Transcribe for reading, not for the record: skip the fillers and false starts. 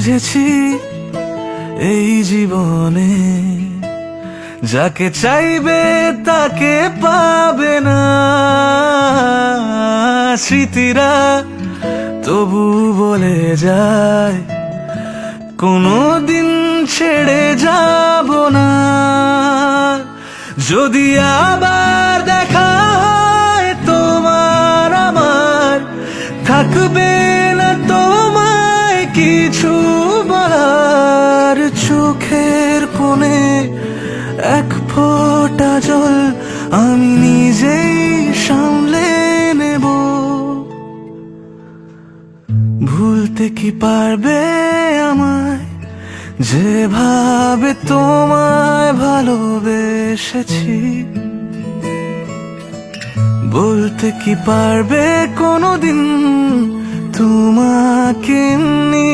বুঝেছি এই জীবনে যাকে চাইবে তাকে পাবে না। স্মৃতিরা তবু বলে যায় কোনোদিন ছেড়ে যাব না। যদি আবার দেখা হয় তোমার আমার, থাকবে না তোমায় কিছু বলার। চোখের কোণে এক ফোঁটা জল আমি নিজেই সামলে নেব। ভুলতে কি পারবে আমায়, যেভাবে তোমায় ভালোবেসেছি? বলতে কি পারবে কোনোদিন তোমাকে এমনি